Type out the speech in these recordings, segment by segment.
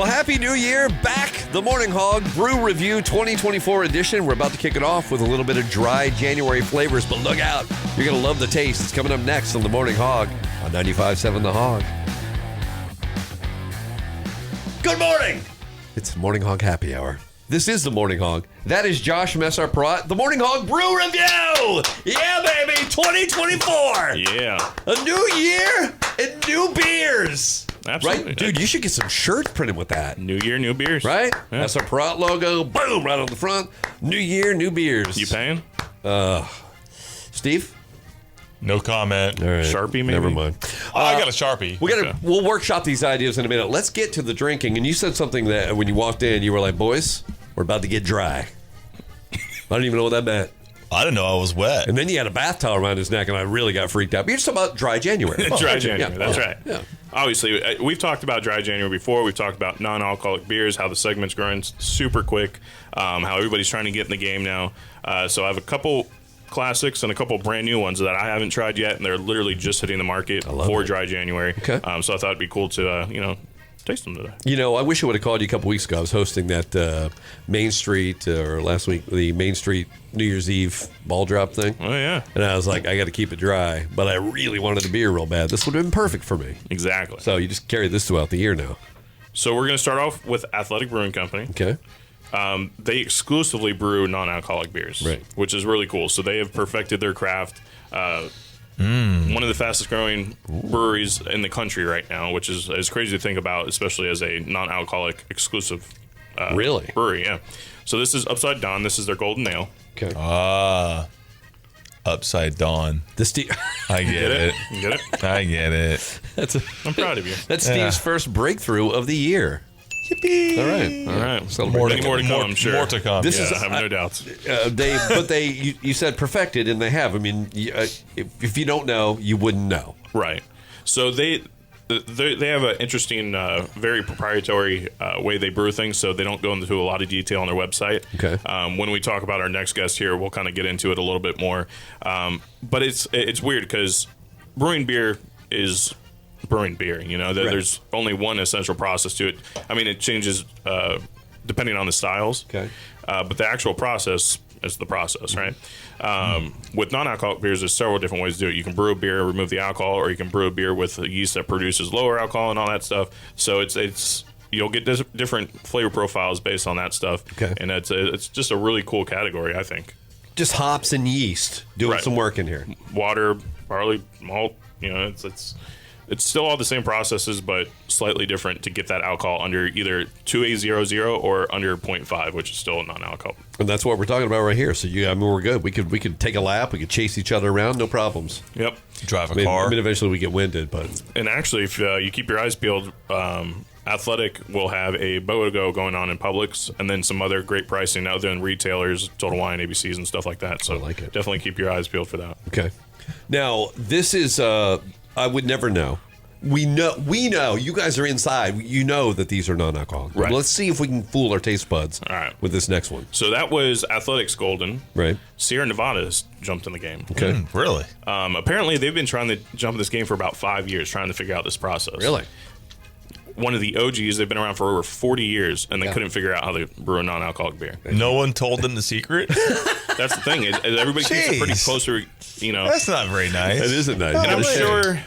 Well, Happy New Year. Back. The Morning Hog Brew Review 2024 edition. We're about to kick it off with a little bit of dry January flavors, but look out. You're going to love the taste. It's coming up next on The Morning Hog on 95.7 The Hog. Good morning. It's Morning Hog Happy Hour. This is The Morning Hog. That is Josh Messar-Pratt. The Morning Hog Brew Review. Yeah, baby. 2024. Yeah. A new year and new beers. Absolutely. Right? Dude, you should get some shirts printed with that. New year, new beers. Right? Yeah. That's our Pratt logo. Boom, right on the front. New year, new beers. You paying? Steve? No comment. All right. Sharpie, maybe? Never mind. I got a Sharpie. We'll workshop these ideas in a minute. Let's get to the drinking. And you said something that when you walked in, you were like, boys, we're about to get dry. I don't even know what that meant. I didn't know I was wet. And then you had a bath towel around his neck, and I really got freaked out. But you're just talking about dry January. Dry January, Yeah. that's right. Yeah. Obviously, we've talked about dry January before. We've talked about non-alcoholic beers, how the segment's growing super quick, how everybody's trying to get in the game now. So I have a couple classics and a couple brand new ones that I haven't tried yet, and they're literally just hitting the market for dry January. Okay. So I thought it'd be cool to, taste them today. You know, I wish I would have called you a couple weeks ago. I was hosting that Main Street, or last week, the Main Street New Year's Eve ball drop thing. Oh, yeah. And I was like, I got to keep it dry. But I really wanted a beer real bad. This would have been perfect for me. Exactly. So you just carry this throughout the year now. So we're going to start off with Athletic Brewing Company. Okay. They exclusively brew non-alcoholic beers, Right. which is really cool. So they have perfected their craft. One of the fastest growing breweries in the country right now, which is crazy to think about, especially as a non-alcoholic exclusive Really? brewery. Yeah. So this is Upside Down. This is their Golden Ale. Okay. Upside Dawn. The Steve. I get it. You get it? I get it. I'm proud of you. That's Steve's first breakthrough of the year. Yippee! All right. All right. Celebrate. Many more to come, I'm sure. More to come. This is- I have no doubts. You said perfected, and they have. I mean, if you don't know, you wouldn't know. Right. So they have an interesting, very proprietary way they brew things, so they don't go into a lot of detail on their website. Okay. When we talk about our next guest here, we'll kind of get into it a little bit more. But it's weird because brewing beer is brewing beer. There's only one essential process to it. I mean, it changes depending on the styles. Okay. But the actual process is the process, right? With non-alcoholic beers, there's several different ways to do it. You can brew a beer, remove the alcohol, or you can brew a beer with a yeast that produces lower alcohol and all that stuff. So it's you'll get different flavor profiles based on that stuff. Okay. And it's just a really cool category, I think. Just hops and yeast doing Right. some work in here. Water, barley, malt, it's still all the same processes, but slightly different to get that alcohol under either 2A00 or under 0.5, which is still a non-alcohol. And that's what we're talking about right here. So we're good. We could take a lap. We could chase each other around, no problems. Yep. Drive a I mean, car. eventually we get winded, but And actually, if you keep your eyes peeled, Athletic will have a BOGO going on in Publix, and then some other great pricing out there in retailers, Total Wine, ABCs, and stuff like that. So I like it. Definitely keep your eyes peeled for that. okay. Now this is I would never know. We know. You guys are inside. You know that these are non-alcoholic. Right. Let's see if we can fool our taste buds. All right. With this next one. So that was Athletic's Golden. Right. Sierra Nevada has jumped in the game. Okay. Really? Apparently, they've been trying to jump in this game for about 5 years, trying to figure out this process. Really? One of the OGs, they've been around for over 40 years, and they Yeah. couldn't figure out how to brew a non-alcoholic beer. No one told them the secret? That's the thing. Everybody keeps it pretty Jeez. closer, That's not very nice. It isn't nice. And Yeah.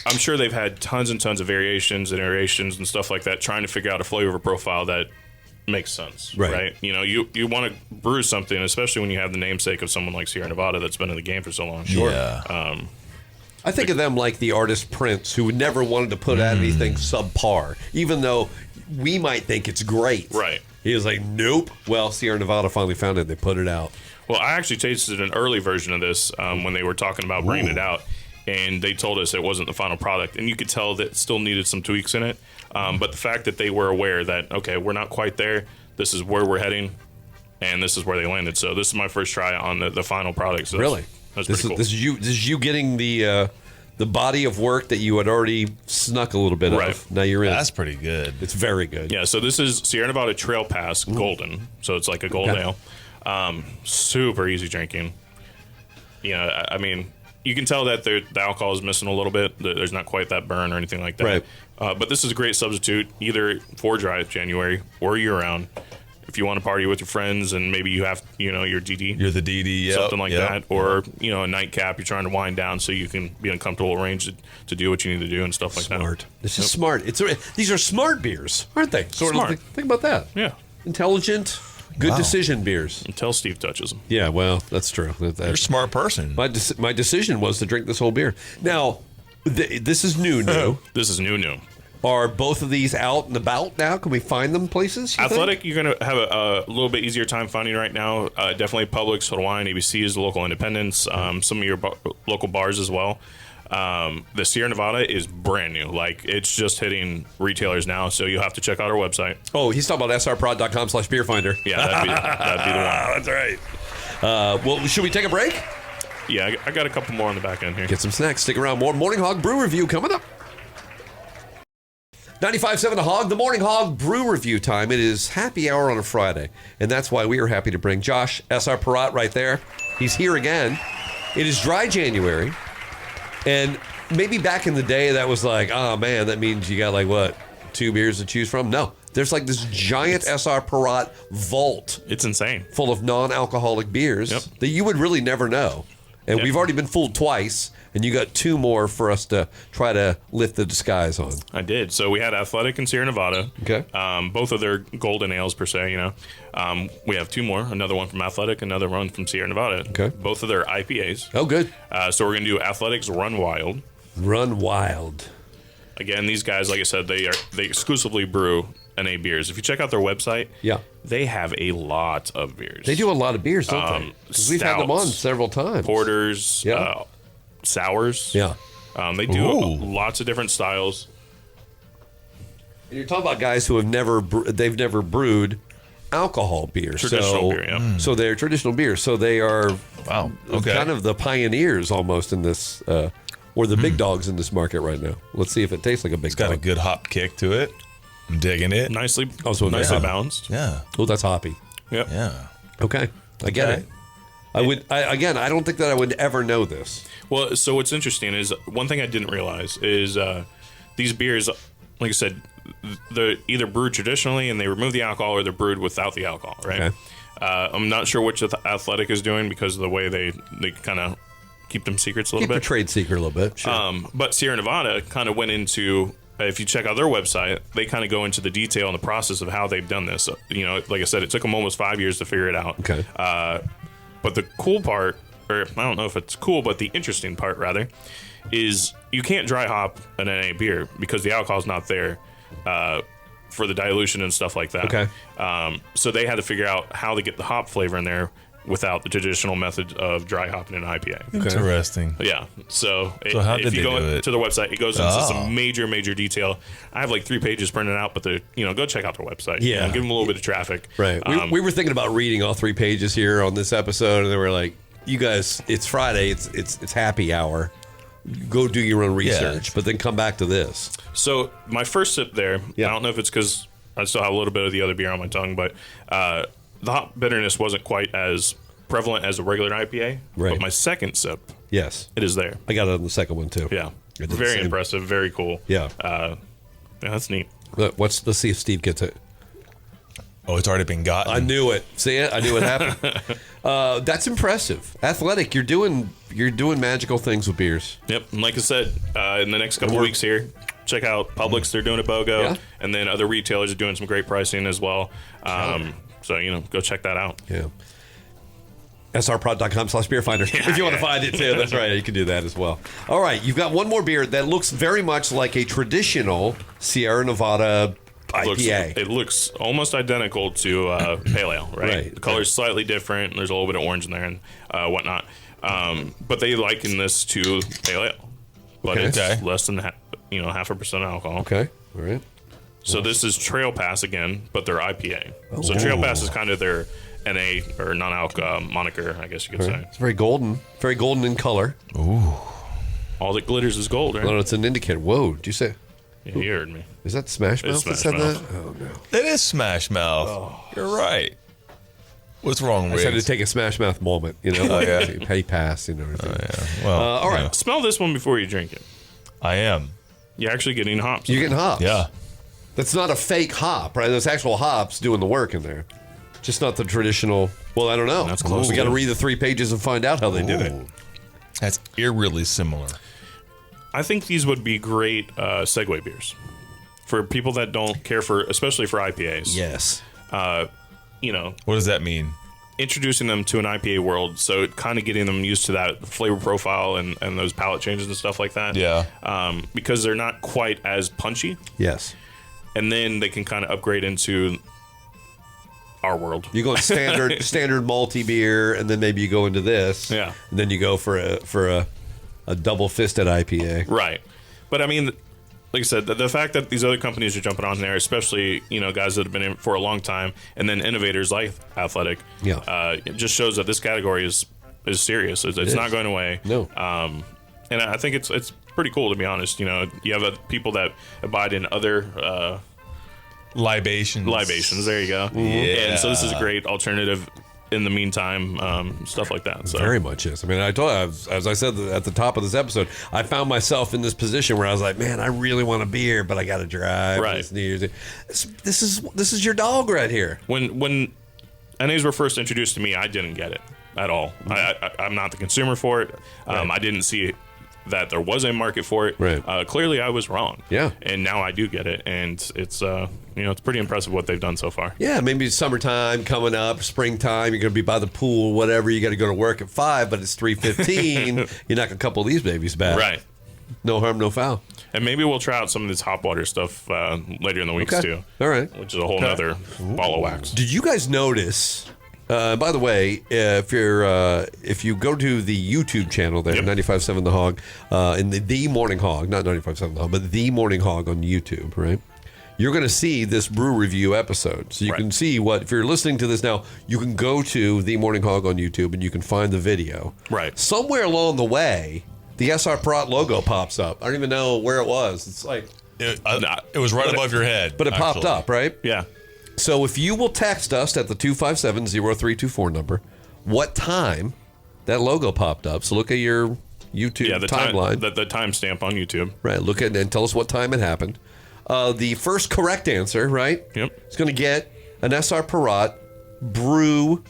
I'm sure they've had tons and tons of variations and iterations and stuff like that, trying to figure out a flavor profile that makes sense, Right. You want to brew something, especially when you have the namesake of someone like Sierra Nevada that's been in the game for so long. Yeah. I think of them like the artist Prince, who never wanted to put out anything subpar, even though we might think it's great. Right. He was like, nope. Well, Sierra Nevada finally found it. They put it out. Well, I actually tasted an early version of this when they were talking about bringing it out, and they told us it wasn't the final product, and you could tell that it still needed some tweaks in it. But the fact that they were aware that, okay, we're not quite there, this is where we're heading, and this is where they landed. So this is my first try on the final product. So Really? That's This pretty is cool. this is you getting the body of work that you had already snuck a little bit Right. of. Now you're in. That's pretty good. It's very good. Yeah, so this is Sierra Nevada Trail Pass Golden. So it's like a golden Okay. ale. Super easy drinking. I mean, you can tell that the alcohol is missing a little bit. There's not quite that burn or anything like that. Right. But this is a great substitute either for dry January or year-round. If you want to party with your friends and maybe you have, your DD. You're the DD, yep, something like yep. that. Or, a nightcap, you're trying to wind down so you can be in a comfortable range to do what you need to do and stuff like Smart. that. This is smart. These are smart beers, aren't they? Smart. Think about that. Yeah. Intelligent, good decision beers. Until Steve touches them. Yeah, well, that's true. You're a smart person. My decision was to drink this whole beer. Now, this is new. This is new. Are both of these out and about now? Can we find them places? Athletic, you're going to have a little bit easier time finding right now. Definitely Publix, Total Wine, ABC is the local independents. Some of your local bars as well. The Sierra Nevada is brand new. Like, it's just hitting retailers now, so you'll have to check out our website. Oh, he's talking about srprod.com/beerfinder. Yeah, that'd be the one. That's right. Well, should we take a break? Yeah, I got a couple more on the back end here. Get some snacks. Stick around. More Morning Hog Brew Review coming up. 95.7 The Hog, the Morning Hog Brew Review time. It is happy hour on a Friday, and that's why we are happy to bring Josh S.R. Perrott right there. He's here again. It is dry January, and maybe back in the day that was like, oh man, that means you got like what, 2 beers to choose from? No, there's like this giant S.R. Perrott vault. It's insane. Full of non-alcoholic beers that you would really never know. And we've already been fooled twice, and you got 2 more for us to try to lift the disguise on. I did. So we had Athletic and Sierra Nevada. Okay. Both of their golden ales, per se, we have 2 more. Another one from Athletic, another one from Sierra Nevada. Okay. Both of their IPAs. Oh, good. So we're going to do Athletic's Run Wild. Run Wild. Again, these guys, like I said, they exclusively brew NA beers. If you check out their website, they have a lot of beers. They do a lot of beers, don't they? 'Cause we've had them on several times. Porters, sours. Yeah. They do lots of different styles. And you're talking about guys who have never brewed alcohol beer. Traditional beer, yeah. So they're traditional beers. So they are kind of the pioneers almost in this, or the big dogs in this market right now. Let's see if it tastes like a big dog. Got a good hop kick to it. I'm digging it. Nicely balanced. Yeah. Oh, that's hoppy. Yep. Yeah. Okay. I get it. I don't think that I would ever know this. Well, so what's interesting is one thing I didn't realize is these beers, like I said, they're either brewed traditionally and they remove the alcohol, or they're brewed without the alcohol, right? Okay. I'm not sure which Athletic is doing because of the way they kind of keep them secrets a little Keep bit. a trade secret a little bit. Sure. But Sierra Nevada kind of went into, if you check out their website, they kind of go into the detail and the process of how they've done this. Like I said, it took them almost 5 years to figure it out. Okay. But the cool part, or I don't know if it's cool, but the interesting part rather, is you can't dry hop an NA beer because the alcohol's not there for the dilution and stuff like that. Okay. So they had to figure out how to get the hop flavor in there without the traditional method of dry hopping an IPA. Interesting. Yeah. So how did if you they go do it? to the website, it goes into some major detail. I have like 3 pages printed out, but go check out their website. Yeah. Give them a little bit of traffic. Right. We were thinking about reading all 3 pages here on this episode, and they were like, "You guys, it's Friday. It's happy hour. Go do your own research, but then come back to this." So my first sip there, I don't know if it's because I still have a little bit of the other beer on my tongue, but the hop bitterness wasn't quite as prevalent as a regular IPA. Right. But my second sip, Yes, it is there. I got it on the second one too. Yeah. I did the Very same. impressive. Very cool. Yeah. Yeah, that's neat. Let's see if Steve gets it. Oh, it's already been gotten. I knew it. See it? I knew it happened. That's impressive. Athletic, you're doing magical things with beers. Yep. And like I said, in the next couple of weeks here, check out Publix. They're doing a BOGO. Yeah. And then other retailers are doing some great pricing as well. So, go check that out. Yeah. srprod.com/beerfinder. If you want to find it too, that's right. You can do that as well. All right, you've got one more beer that looks very much like a traditional Sierra Nevada IPA. It looks almost identical to Pale Ale, right? Right. The color's slightly different. There's a little bit of orange in there and whatnot. But they liken this to Pale Ale. But Okay. it's less than 0.5% alcohol. Okay, all right. So this is Trail Pass again, but they're IPA. So Trail Pass is kind of their NA or non-alc moniker, I guess you could say. It's very golden in color. All that glitters is gold, right? No, it's an indicator. Whoa, did you say? Yeah, you heard me. Is that Smash Mouth It's that Smash said Mouth. that? Oh, no. That is Smash Mouth. You're right. What's wrong, I just had to Riggs? take a Smash Mouth moment, petty pass, everything. Well, all right. Smell this one before you drink it. I am. You're actually getting hops. You're getting hops. Yeah. That's not a fake hop, right? There's actual hops doing the work in there. Just not the traditional. Well, I don't know. That's close. We got to read the 3 pages and find out how they did it. That's eerily similar. I think these would be great segue beers for people that don't care for, especially for IPAs. Yes. You know, What does that mean? introducing them to an IPA world, so kind of getting them used to that flavor profile and those palate changes and stuff like that. Yeah. Because they're not quite as punchy, Yes. and then they can kind of upgrade into our world. You go standard malty beer, and then maybe you go into this. Yeah. And then you go for a double fisted IPA. Right. But I mean, like I said, the fact that these other companies are jumping on there, especially, you know, guys that have been in for a long time, and then innovators like Athletic, it just shows that this category is serious. It's not going away. No. And I think it's pretty cool, to be honest. You know, you have people that abide in other Libations. There you go. Yeah. And so this is a great alternative in the meantime, stuff like that. So Very much is. I mean, I told you, as I said at the top of this episode, I found myself in this position where I was like, man, I really want a beer, but I got to drive. Right. This New Year's Eve. This is your dog right here. when NAs were first introduced to me, I didn't get it at all. I'm not the consumer for it. I didn't see that there was a market for it. Right. Clearly, I was wrong. Yeah. And now I do get it, and it's it's pretty impressive what they've done so far. Yeah, maybe summertime coming up, springtime. You're going to be by the pool, whatever. You got to go to work at 5, but it's 3:15. You knock a couple of these babies back. Right. No harm, no foul. And maybe we'll try out some of this hop water stuff later in the weeks too. All right. Which is a whole nother ball of wax. Did you guys notice? By the way, if you go to the YouTube channel there, Yep. 95.7 The Hog, in the Morning Hog, not 95.7 The Hog, but the Morning Hog on YouTube, right? You're going to see this brew review episode. So you can see if you're listening to this now, you can go to the Morning Hog on YouTube and you can find the video. Right. Somewhere along the way, the SR Prot logo pops up. I don't even know where it was. It's like, It was right above your head. but it popped actually. up, right? Yeah. So if you will text us at the 257-0324 number, what time that logo popped up. So look at your YouTube The timeline. the timestamp on YouTube. Right, look at it and tell us what time it happened. The first correct answer, right? Yep. It's going to get an SR Perot Brew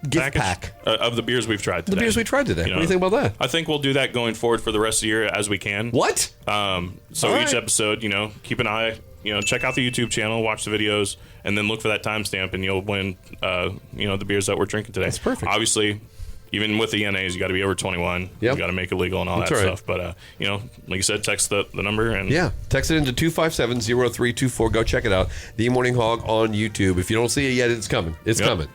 gift pack. Of the beers we've tried today. The beers we tried today. You What do you think about that? I think we'll do that going forward for the rest of the year as we can. What? So All each right. episode, keep an eye, check out the YouTube channel, watch the videos, and then look for that timestamp, and you'll win, the beers that we're drinking today. That's perfect. Obviously, even with the NAs, you got to be over 21. Yep. You got to make it legal and all That's that right. stuff. But, like you said, text the number. And Yeah, text it into 257-0324. Go check it out. The Morning Hog on YouTube. If you don't see it yet, it's coming. It's Yep. coming.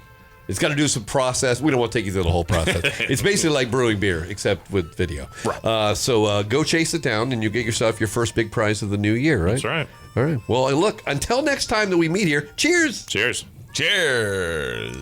It's got to do some process. We don't want to take you through the whole process. It's basically like brewing beer, except with video. Right. So go chase it down, and you'll get yourself your first big prize of the new year, right? That's right. All right. Well, look, until next time that we meet here, cheers. Cheers. Cheers.